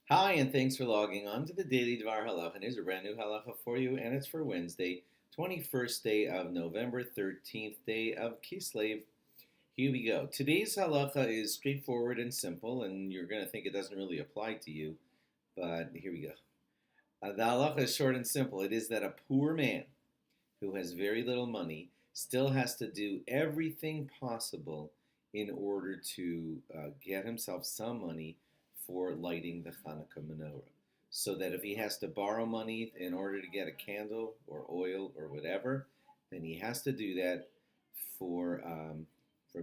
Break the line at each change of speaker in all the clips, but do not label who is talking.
Hi, and thanks for logging on to the Daily DVAR HaLachA. And here's a brand new halacha for you, and it's for Wednesday, 21st day of November, 13th day of Kislev. Here we go. Today's halacha is straightforward and simple, and you're going to think it doesn't really apply to you, but here we go. The halacha is short and simple. It is that a poor man who has very little money still has to do everything possible in order to get himself some money for lighting the Hanukkah menorah. So that if he has to borrow money in order to get a candle or oil or whatever, then he has to do that for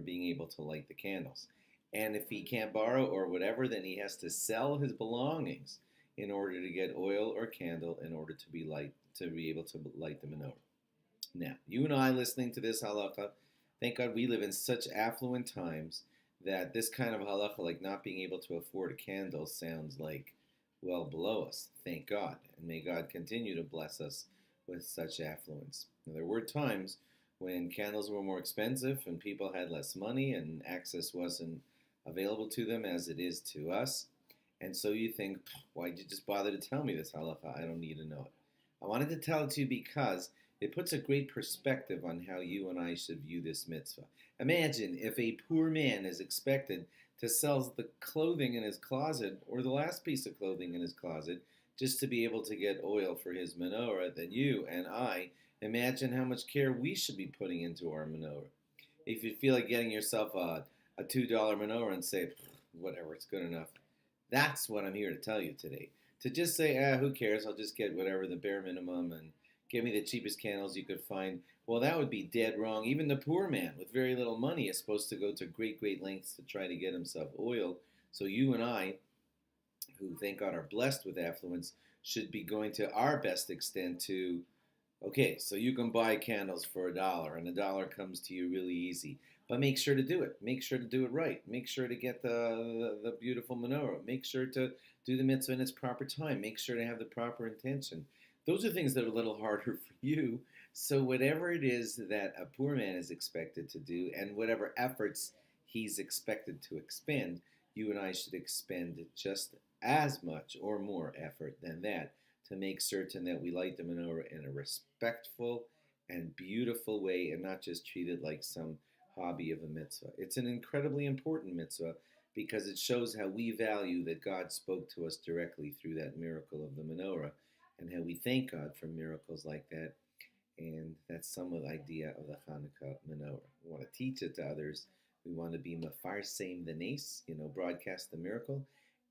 being able to light the candles. And if he can't borrow or whatever, then he has to sell his belongings in order to get oil or candle in order to be able to light the menorah. Now, you and I listening to this halacha, thank God we live in such affluent times that this kind of halacha, like not being able to afford a candle, sounds like well below us. Thank God. And may God continue to bless us with such affluence. Now, there were times when candles were more expensive and people had less money and access wasn't available to them as it is to us. And so you think, why'd you just bother to tell me this halacha? I don't need to know it. I wanted to tell it to you because it puts a great perspective on how you and I should view this mitzvah. Imagine if a poor man is expected to sell the clothing in his closet or the last piece of clothing in his closet just to be able to get oil for his menorah, then you and I imagine how much care we should be putting into our menorah. If you feel like getting yourself a $2 menorah and say, whatever, it's good enough. That's what I'm here to tell you today. To just say, who cares, I'll just get whatever, the bare minimum, and give me the cheapest candles you could find. Well, that would be dead wrong. Even the poor man with very little money is supposed to go to great, great lengths to try to get himself oil. So you and I, who thank God are blessed with affluence, should be going to our best extent to, okay, so you can buy candles for $1, and $1 comes to you really easy. But make sure to do it. Make sure to do it right. Make sure to get the beautiful menorah. Make sure to do the mitzvah in its proper time. Make sure to have the proper intention. Those are things that are a little harder for you. So whatever it is that a poor man is expected to do and whatever efforts he's expected to expend, you and I should expend just as much or more effort than that to make certain that we light the menorah in a respectful and beautiful way and not just treat it like some hobby of a mitzvah. It's an incredibly important mitzvah because it shows how we value that God spoke to us directly through that miracle of the menorah and how we thank God for miracles like that. And that's some of the idea of the Hanukkah menorah. We want to teach it to others. We want to be mafarsem the nes, broadcast the miracle.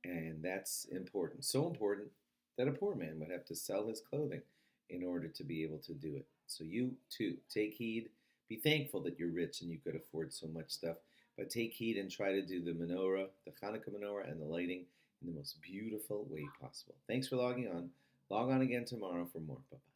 And that's important. So important that a poor man would have to sell his clothing in order to be able to do it. So you too, take heed. Be thankful that you're rich and you could afford so much stuff. But take heed and try to do the menorah, the Hanukkah menorah, and the lighting in the most beautiful way possible. Thanks for logging on. Log on again tomorrow for more. Bye-bye.